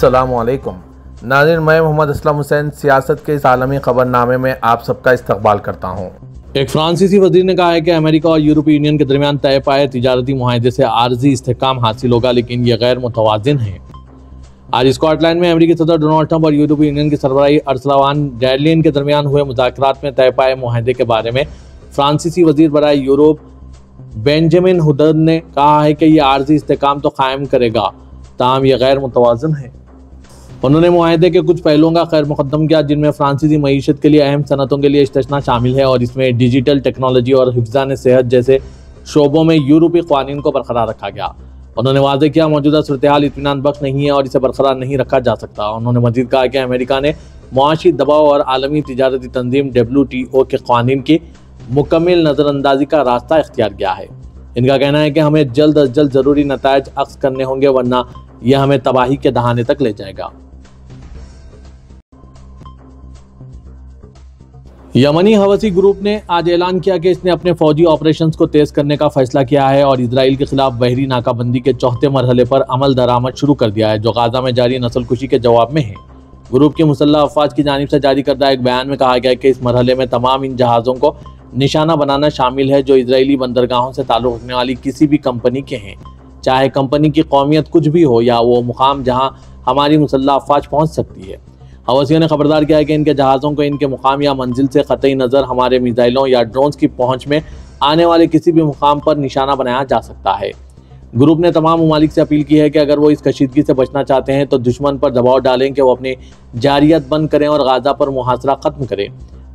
अस्सलामुअलैकुम नाज़रीन, मैं मोहम्मद असलम हुसैन सियासत के इस आलमी खबरनामे में आप सबका इस्तकबाल करता हूँ। एक फ्रांसीसी वजीर ने कहा है कि अमेरिका और यूरोपीय यूनियन के दरमियान तय पाए तिजारती मुआहदे से आर्जी इस्तेहकाम हासिल होगा, लेकिन यह गैर मुतवाज़िन है। आज स्कॉटलैंड में अमेरिकी सदर डोनाल्ड ट्रंप और यूरोपीय यूनियन की सरबराही उर्सुला वॉन डर लेयन के दरमियान हुए मुज़ाकरात में तय पाए मुआहदे के बारे में फ्रांसीसी वजीर बराए यूरोप बेंजामिन हुडद ने कहा है कि यह आर्जी इस्तेहकाम तो कायम करेगा, ताहम यह गैर मुतवाज़िन है। उन्होंने मुआहदे के कुछ पहलुओं का खैर मुकद्दम किया, जिनमें फ्रांसीसी मईशत के लिए अहम सनतों के लिए इस्तेस्ना शामिल है और इसमें डिजिटल टेक्नोलॉजी और हिफ्ज़ान सेहत जैसे शोबों में यूरोपीय क़वानीन को बरकरार रखा गया। उन्होंने वाज़ेह किया मौजूदा सूरत हाल इत्मीनान बख्श नहीं है और इसे बरकरार नहीं रखा जा सकता। उन्होंने मज़ीद कहा कि अमेरिका ने मुआशी दबाव और आलमी तिजारती तंजीम WTO के क़वानीन की मुकम्मल नज़रअंदाजी का रास्ता इख्तियार किया है। इनका कहना है कि हमें जल्द अज जल्द ज़रूरी नतायज अक्स करने होंगे, वरना यह हमें तबाही के दहाने तक ले जाएगा। यमनी हवसी ग्रुप ने आज ऐलान किया कि इसने अपने फौजी ऑपरेशंस को तेज करने का फैसला किया है और इजराइल के खिलाफ बहरी नाकाबंदी के चौथे मरहले पर अमल दरामद शुरू कर दिया है, जो गाजा में जारी नस्लकुशी के जवाब में है। ग्रुप की मुसल्लह अफवाज की जानिब से जारी करदा एक बयान में कहा गया कि इस मरहले में तमाम इन जहाज़ों को निशाना बनाना शामिल है जो इजरायली बंदरगाहों से ताल्लुक़ रखने वाली किसी भी कंपनी के हैं, चाहे कंपनी की कौमियत कुछ भी हो या वो मुकाम जहाँ हमारी मुसल्लह अफवाज पहुँच सकती है। हवसियों ने खबरदार किया है कि इनके जहाज़ों को इनके मुकाम या मंजिल से क़तई नज़र हमारे मिसाइलों या ड्रोन्स की पहुँच में आने वाले किसी भी मुकाम पर निशाना बनाया जा सकता है। ग्रुप ने तमाम ममालिक से अपील की है कि अगर वो इस कशीदगी से बचना चाहते हैं तो दुश्मन पर दबाव डालें कि वो अपनी जारियत बंद करें और गाजा पर मुहासरा ख़त्म करें।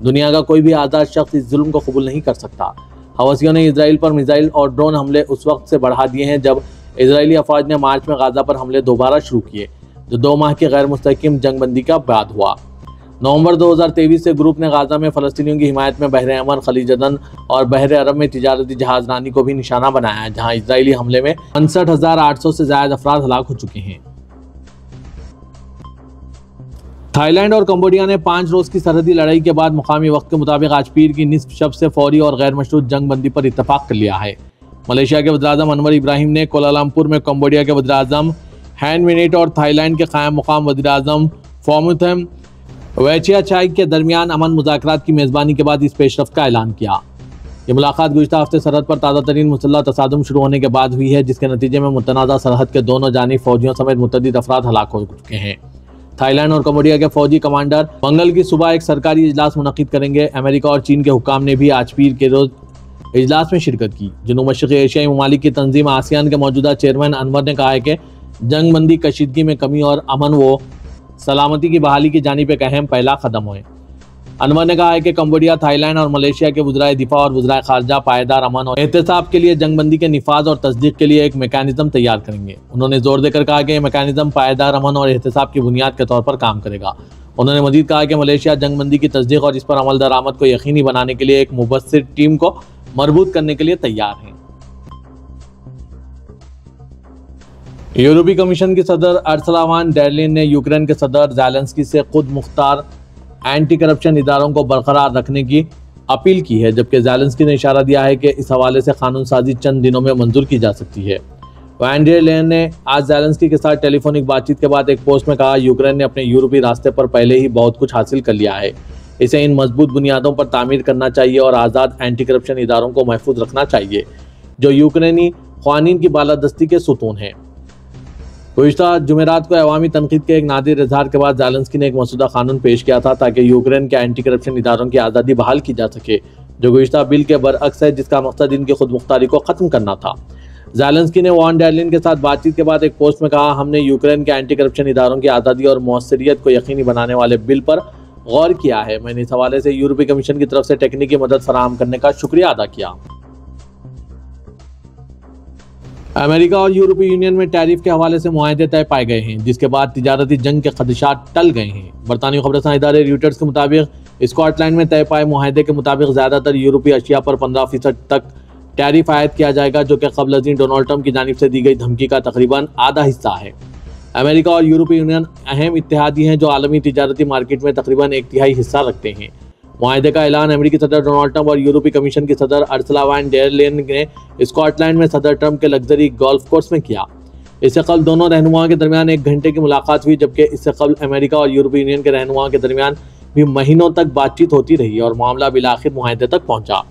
दुनिया का कोई भी आज़ाद शख्स इस जुल्म को कबूल नहीं कर सकता। हवसियों ने इसराइल पर मिसाइल और ड्रोन हमले उस वक्त से बढ़ा दिए हैं जब इसराइली अफवाज ने मार्च में गाजा पर हमले दोबारा शुरू किए, जो 2 माह की गैर मुस्तहकम जंगबंदी का बाद हुआ। नवंबर 2023 से ग्रुप ने गाजा में फ़लस्तीनियों की हिमायत में बहर अमन, खलीज अदन और बहर अरब में तिजारती जहाज़रानी को भी निशाना बनाया है, जहां इजरायली हमले में 65,800 से ज़्यादा अफराद हलाक हो चुके हैं। थाईलैंड और कंबोडिया ने 5 रोज़ की सरहदी लड़ाई के बाद मुकामी वक्त के मुताबिक आज पीर की निस्फ शब से फौरी और गैर मशरूत जंगबंदी पर इत्तफाक कर लिया है। मलेशिया के वज़ीर-ए-आज़म अनवर इब्राहिम ने कोलालमपुर में कंबोडिया के वज़ीर-ए-आज़म हैन मिनेट और थाईलैंड के कायम मुकाम वज़ीर-ए-आज़म फोमुथेम वेचियाचाई के दरमियान अमन मुज़ाकरात की मेज़बानी के बाद इस पेशरफ्त का ऐलान किया। ये मुलाकात गुज़िश्ता हफ्ते सरहद पर ताज़ा तरीन मुसल्लह तसादुम शुरू होने के बाद हुई है, जिसके नतीजे में मुतनाज़ा सरहद के दोनों जानिब फौजियों समेत मुतअद्दिद अफराद हलाक हो चुके हैं। थाईलैंड और कंबोडिया के फौजी कमांडर मंगल की सुबह एक सरकारी इजलास मुनक़िद करेंगे। अमेरिका और चीन के हुक्काम ने भी आज पीर के रोज़ इजलास में शिरकत की। जनूब मशरक़ी एशियाई ममालिक की तंजीम आसियान के मौजूदा चेयरमैन अनवर ने कहा है कि जंगबंदी, कशीदगी में कमी और अमन व सलामती की बहाली की जानिब एक अहम पहला कदम है। अनवर ने कहा है कि कंबोडिया, थाईलैंड और मलेशिया के वज़राए दिफा और वज़राए खारजा पायदार अमन और एहतसाब के लिए जंगबंदी के निफाज और तस्दीक के लिए एक मेकानिज़म तैयार करेंगे। उन्होंने जोर देकर कहा कि यह मेकानिज़म पायदार अमन और एहतसाब की बुनियाद के तौर पर काम करेगा। उन्होंने मज़ीद कहा कि मलेशिया जंगबंदी की तस्दीक और इस पर अमल दरामद को यकीनी बनाने के लिए एक मुबस्सिर टीम को मरबूत करने के लिए तैयार हैं। यूरोपीय कमीशन की सदर उर्सुला वॉन डर लेयन ने यूक्रेन के सदर ज़ेलेंस्की से खुद मुख्तार एंटी करप्शन इदारों को बरकरार रखने की अपील की है, जबकि ज़ेलेंस्की ने इशारा दिया है कि इस हवाले से कानून साजी चंद दिनों में मंजूर की जा सकती है। वॉन डर लेयन ने आज ज़ेलेंस्की के साथ टेलीफोनिक बातचीत के बाद एक पोस्ट में कहा, यूक्रेन ने अपने यूरोपीय रास्ते पर पहले ही बहुत कुछ हासिल कर लिया है। इसे इन मजबूत बुनियादों पर तामीर करना चाहिए और आज़ाद एंटी करप्शन इदारों को महफूज रखना चाहिए, जो यूक्रेनी क़वानीन की बालादस्ती के सुतून हैं। गुज़िश्ता जुमेरात को अवामी तनकीद के एक नादिर इजहार के बाद ज़ेलेंस्की ने एक मसौदा कानून पेश किया था ताकि यूक्रेन के एंटी करप्शन इदारों की आज़ादी बहाल की जा सके, जो गुज़िश्ता बिल के बरअक्स है, जिसका मकसद इनकी खुद मुख्तारी को ख़त्म करना था। ज़ेलेंस्की ने वॉन डर लेयन के साथ बातचीत के बाद एक पोस्ट में कहा, हमने यूक्रेन के एंटी करप्शन इदारों की आज़ादी और मौसरियत को यकीनी बनाने वाले बिल पर गौर किया है। मैंने इस हवाले से यूरोपीय कमीशन की तरफ से टेक्निकी मदद फराहम करने का शुक्रिया अदा किया। अमेरिका और यूरोपीय यूनियन में टैरिफ के हवाले से मुआहदे तय पाए गए हैं, जिसके बाद तिजारती जंग के खदशात टल गए हैं। बरतानी खबरसां इदारे रॉयटर्स के मुताबिक स्कॉटलैंड में तय पाए मुआहदे के मुताबिक ज़्यादातर यूरोपीय अशिया पर 15% तक टैरिफ आयद किया जाएगा, जो कि क़ब्ल अज़ीं डोनाल्ड ट्रंप की जानिब से दी गई धमकी का तकरीबन आधा हिस्सा है। अमेरिका और यूरोपीय यूनियन अहम इत्तेहादी हैं जो आलमी तिजारती मार्केट में तकरीबन 1/3 हिस्सा रखते हैं। मुआहदे का ऐलान अमेरिकी सदर डोनाल्ड ट्रंप और यूरोपीय कमीशन की सदर उर्सुला वॉन डर लेयन ने स्कॉटलैंड में सदर ट्रंप के लग्जरी गोल्फ कोर्स में किया। इससे कबल दोनों रहनुमाओं के दरमियान 1 घंटे की मुलाकात हुई, जबकि इससे कबल अमेरिका और यूरोपीय यूनियन के रहनुमाओं के दरमियान भी महीनों तक बातचीत होती रही और मामला बिलाखिर मुआहदे तक पहुंचा।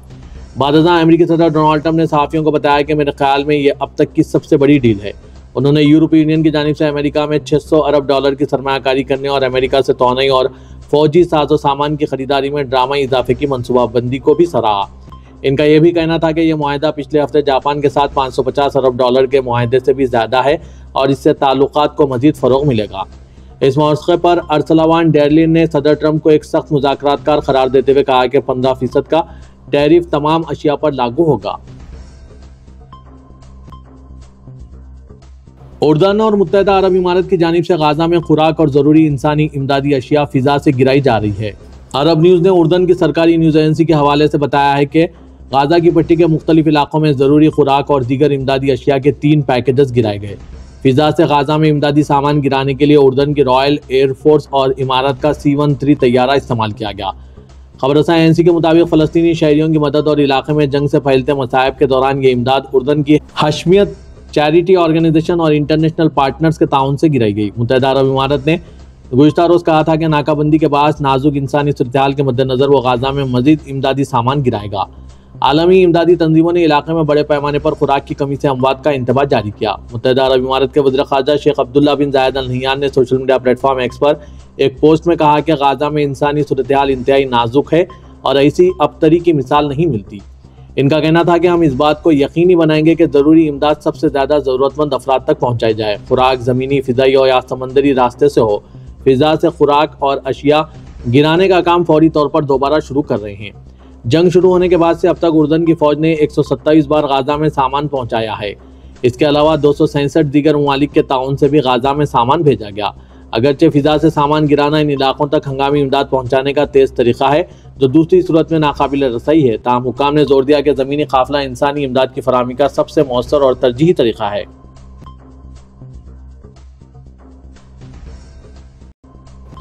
बादशाह अमेरिकी सदर डोनाल्ड ट्रंप ने सहाफ़ियों को बताया कि मेरे ख्याल में ये अब तक की सबसे बड़ी डील है। उन्होंने यूरोपीय यूनियन की जानिब से अमेरिका में 600 अरब डॉलर की सरमायाकारी करने और अमेरिका से तोनाई और फौजी साजो सामान की खरीदारी में ड्रामाई इजाफे की मनसूबाबंदी को भी सराहा। इनका यह भी कहना था कि यह मुआहदा पिछले हफ्ते जापान के साथ 550 अरब डॉलर के मुआहदे से भी ज़्यादा है और इससे ताल्लुकात को मज़ीद फ़रोग़ मिलेगा। इस मौके पर अर्सला वान डेर लीन ने सदर ट्रंप को एक सख्त मुज़ाकरातकार करार देते हुए कहा कि 15% का टैरिफ तमाम अशिया पर लागू होगा। उर्दन और मुत्तहिदा अरब इमारात की जानिब से गाजा में खुराक और ज़रूरी इंसानी इमदादी अशिया फिजा से गिराई जा रही है। अरब न्यूज़ ने उर्दन की सरकारी न्यूज़ एजेंसी के हवाले से बताया है कि गाजा की पट्टी के मुख्तलिफ इलाकों में ज़रूरी खुराक और दीगर इमदादी अशिया के 3 पैकेजेस गिराए गए। फिजा से गाजा में इमदादी सामान गिराने के लिए उर्दन की रॉयल एयरफोर्स और इमारत का C-13 तैयारा इस्तेमाल किया गया। खबरसां एजेंसी के मुताबिक फ़लस्तीनी शहरियों की मदद और इलाके में जंग से फैलते मसाइब के दौरान ये इमदाद उर्दन की हशमियत चैरिटी ऑर्गेनाइजेशन और इंटरनेशनल पार्टनर्स के ताउन से गिराई गई। मुत्तहिदा अरब इमारात ने गुज़श्ता रोज़ कहा था कि नाकाबंदी के बाद नाजुक इंसानी सूरत-ए-हाल के मद्देनज़र वो गाजा में मज़ीद इमदादी सामान गिराएगा। आलमी इमदादी तंजीमों ने इलाके में बड़े पैमाने पर खुराक की कमी से अमवात का इंतबाह जारी किया। मुत्तहिदा अरब इमारात के वज़ीर ख़ारजा शेख अब्दुल्ला बिन ज़ायद अल नहियान ने सोशल मीडिया प्लेटफॉर्म एक्स पर एक पोस्ट में कहा कि गाजा में इंसानी सूरत-ए-हाल इंतहाई नाजुक है और ऐसी अबतरी की मिसाल नहीं मिलती। इनका कहना था कि हम इस बात को यकीनी बनाएंगे कि ज़रूरी इमदाद सबसे ज़्यादा ज़रूरतमंद अफराद तक पहुँचाई जाए। खुराक ज़मीनी, फ़िज़ाई और या समंदरी रास्ते से हो। फ़िज़ा से खुराक और अशिया गिराने का काम फौरी तौर पर दोबारा शुरू कर रहे हैं। जंग शुरू होने के बाद से अब तक उर्दन की फ़ौज ने 127 बार गाजा में सामान पहुँचाया है। इसके अलावा 267 दीगर ममालिक के ताउन से भी गाजा में सामान भेजा गया। अगरचे फ़िज़ा से सामान गिराना इन इलाकों तक हंगामी इमदाद पहुँचाने का तेज़ तरीक़ा है जो दूसरी सूरत में नाकाबिल रसाई है, ताहम हुक्काम ने जोर दिया कि ज़मीनी काफ़िला इंसानी इमदाद की फराहमी का सबसे मौसर और तरजीही तरीक़ा है।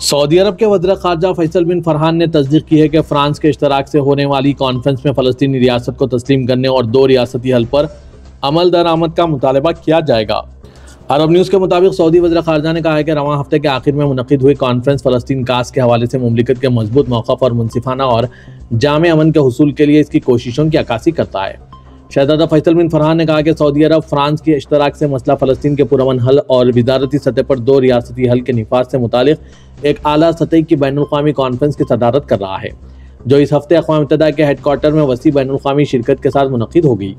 सऊदी अरब के वज़ीर ख़ारजा फैसल बिन फरहान ने तस्दीक की है कि फ्रांस के इश्तराक से होने वाली कॉन्फ्रेंस में फ़लस्तीनी रियासत को तस्लीम करने और 2 रियासती हल पर अमल दरामद का मुतालबा किया जाएगा। अरब न्यूज़ के मुताबिक सऊदी वज़ीर ख़ारजा ने कहा है कि रवां हफ्ते के आखिर में मुनक़िद हुई कॉन्फ्रेंस फ़लस्तीन कास के हवाले से मुमलिकत के मजबूत मौक़िफ़ और मुनसिफ़ाना और जामे अमन के हुसूल के लिए इसकी कोशिशों की अक्कासी करता है। शहज़ादा फैसल बिन फरहान ने कहा कि सऊदी अरब फ्रांस के इश्तराक से मसला फ़लस्तीन के पुरअमन हल और वज़ारती सतह पर 2 रियासती हल के निफाज से मुतालिक एक आला सतही की बैनुल-अक़वामी कॉन्फ्रेंस की सदारत कर रहा है, जो इस हफ्ते अक़वाम मुत्तहिदा के हेडक्वार्टर में वसी बैनुल-अक़वामी शिरकत के साथ मुनक़िद होगी।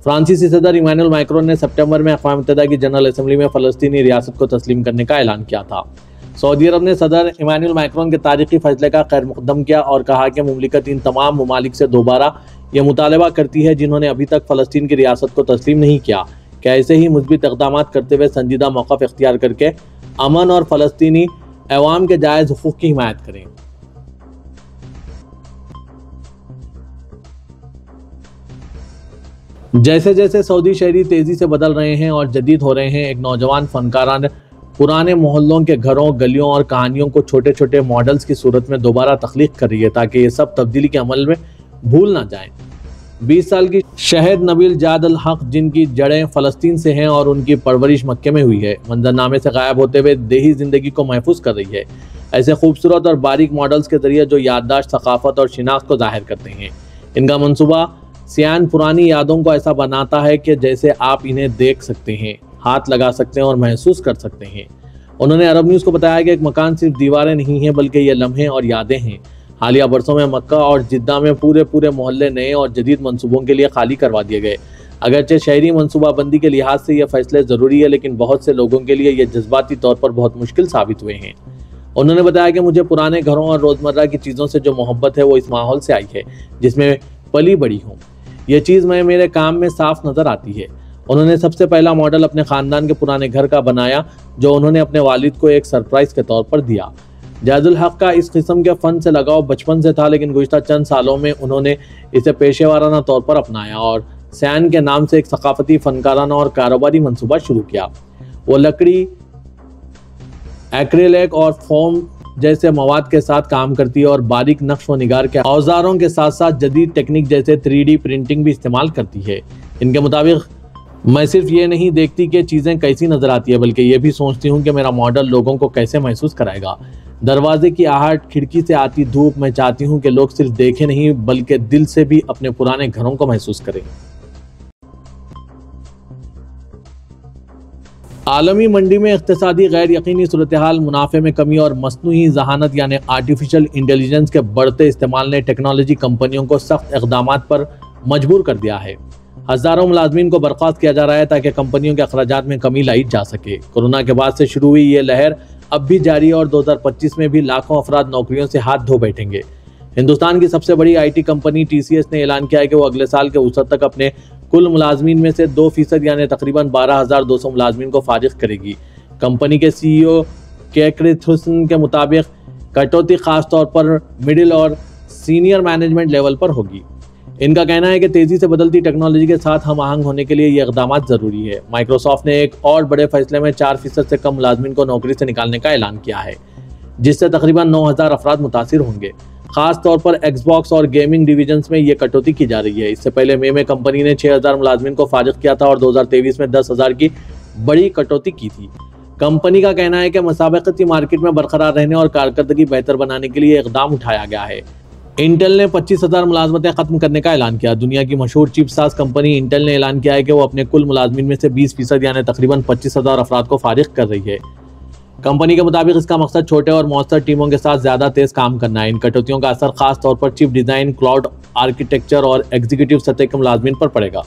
फ्रांसीसी सदर इमानुएल मैक्रोन ने सितंबर में अक़वाम मुत्तहिदा की जनरल असम्बली में फ़लस्तीनी रियासत को तस्लीम करने का ऐलान किया था। सऊदी अरब ने सदर इमानुएल मैक्रोन के तारीख़ी फ़ैसले का खैर मुक़द्दम किया और कहा कि मुमलिकत इन तमाम ममालिक से दोबारा यह मुतालबा करती है जिन्होंने अभी तक फ़लस्तीन की रियासत को तस्लीम नहीं किया कि ऐसे ही मुस्बित इक़दाम करते हुए संजीदा मौक़िफ़ इख्तियार करके अमन और फ़लस्तीनी अवाम के जायज़ हुकूक़ की हिमायत करें। जैसे जैसे सऊदी शहरी तेज़ी से बदल रहे हैं और जदीद हो रहे हैं, एक नौजवान फ़नकारा पुराने मोहल्लों के घरों, गलियों और कहानियों को छोटे छोटे मॉडल्स की सूरत में दोबारा तख्लीक कर रही है ताकि ये सब तब्दीली के अमल में भूल ना जाएं। 20 साल की शहद नबील जाद अल हक, जिनकी जड़ें फ़लस्तीन से हैं और उनकी परवरिश मक्के में हुई है, मंजरनामे से गायब होते हुए देही ज़िंदगी को महफूज कर रही है। ऐसे खूबसूरत और बारीक मॉडल्स के ज़रिए जो याददाश्त, सकाफ़त और शिनाख्त को ज़ाहिर करते हैं। इनका मंसूबा सियान पुरानी यादों को ऐसा बनाता है कि जैसे आप इन्हें देख सकते हैं, हाथ लगा सकते हैं और महसूस कर सकते हैं। उन्होंने अरब न्यूज़ को बताया कि एक मकान सिर्फ दीवारें नहीं हैं बल्कि ये लम्हे और यादें हैं। हालिया बरसों में मक्का और जिद्दा में पूरे मोहल्ले नए और जदीद मंसूबों के लिए खाली करवा दिए गए। अगरचे शहरी मनसूबाबंदी के लिहाज से यह फैसले ज़रूरी है, लेकिन बहुत से लोगों के लिए यह जज्बाती तौर पर बहुत मुश्किल साबित हुए हैं। उन्होंने बताया कि मुझे पुराने घरों और रोज़मर्रा की चीज़ों से जो मोहब्बत है वो इस माहौल से आई है जिसमें पली बड़ी हूँ। ये चीज़ मैं मेरे काम में साफ नज़र आती है। उन्होंने सबसे पहला मॉडल अपने ख़ानदान के पुराने घर का बनाया जो उन्होंने अपने वालिद को एक सरप्राइज़ के तौर पर दिया। जाजुल हक का इस किस्म के फ़न से लगाव बचपन से था, लेकिन गुज़िश्ता चंद सालों में उन्होंने इसे पेशेवाराना तौर पर अपनाया और सैन के नाम से एक सकाफ़ती फ़नकाराना और कारोबारी मंसूबा शुरू किया। वो लकड़ी, एक्रेलिक और फोम जैसे मवाद के साथ काम करती है और बारीक नक्श व निगार के औजारों के साथ साथ जदीद टेक्निक जैसे 3D प्रिंटिंग भी इस्तेमाल करती है। इनके मुताबिक मैं सिर्फ ये नहीं देखती कि चीज़ें कैसी नज़र आती है, बल्कि ये भी सोचती हूँ कि मेरा मॉडल लोगों को कैसे महसूस कराएगा। दरवाजे की आहट, खिड़की से आती धूप, मैं चाहती हूँ कि लोग सिर्फ देखें नहीं बल्कि दिल से भी अपने पुराने घरों को महसूस करें। आलमी मंडी में इक्तिसादी गैर यकीनी सूरत-ए-हाल, मुनाफे में कमी और मसनूई ज़हानत यानी आर्टिफिशियल इंटेलिजेंस के बढ़ते इस्तेमाल ने टेक्नोलॉजी कंपनियों को सख्त इक़दामात पर मजबूर कर दिया है। हज़ारों मुलाजमीन को बर्खास्त किया जा रहा है ताकि कंपनियों के अखराजात में कमी लाई जा सके। कोरोना के बाद से शुरू हुई ये लहर अब भी जारी है और 2025 में भी लाखों अफराद नौकरियों से हाथ धो बैठेंगे। हिंदुस्तान की सबसे बड़ी IT कंपनी TCS ने ऐलान किया है कि वो अगले साल के औसत तक अपने कुल मुलाजमीन में से 2% यानी तकरीबन 12,200 मुलाजमीन को फारिग करेगी। कंपनी के CEO केक्रिथ हुसन के मुताबिक कटौती खास तौर पर मिडिल और सीनियर मैनेजमेंट लेवल पर होगी। इनका कहना है कि तेजी से बदलती टेक्नोलॉजी के साथ हम आहंग होने के लिए ये इक़दामात ज़रूरी है। माइक्रोसॉफ्ट ने एक और बड़े फैसले में 4% से कम मुलाजमीन को नौकरी से निकालने का ऐलान किया है, जिससे तकरीबन 9,000 अफराद मुतासिर होंगे। खास तौर पर एक्सबॉक्स और गेमिंग डिवीजन्स में ये कटौती की जा रही है। इससे पहले मई में कंपनी ने 6,000 मुलाजमीन को फारिग किया था और 2023 में 10,000 की बड़ी कटौती की थी। कंपनी का कहना है कि मुसाबकती मार्केट में बरकरार रहने और कारकर्दगी बेहतर बनाने के लिए इक़दाम उठाया गया है। इंटेल ने 25,000 मुलाजमतें खत्म करने का ऐलान किया। दुनिया की मशहूर चिप साज कंपनी इंटेल ने ऐलान किया है कि वो अपने कुल मुलाजमीन में से 20% यानी तकरीबन 25,000 अफराद को फारिग कर रही है। कंपनी के मुताबिक इसका मकसद छोटे और मौसर टीमों के साथ ज़्यादा तेज़ काम करना है। इन कटौतियों का असर खास तौर पर चिप डिज़ाइन, क्लाउड आर्किटेक्चर और एग्जीक्यूटिव सतह के मुलाजमीन पर पड़ेगा।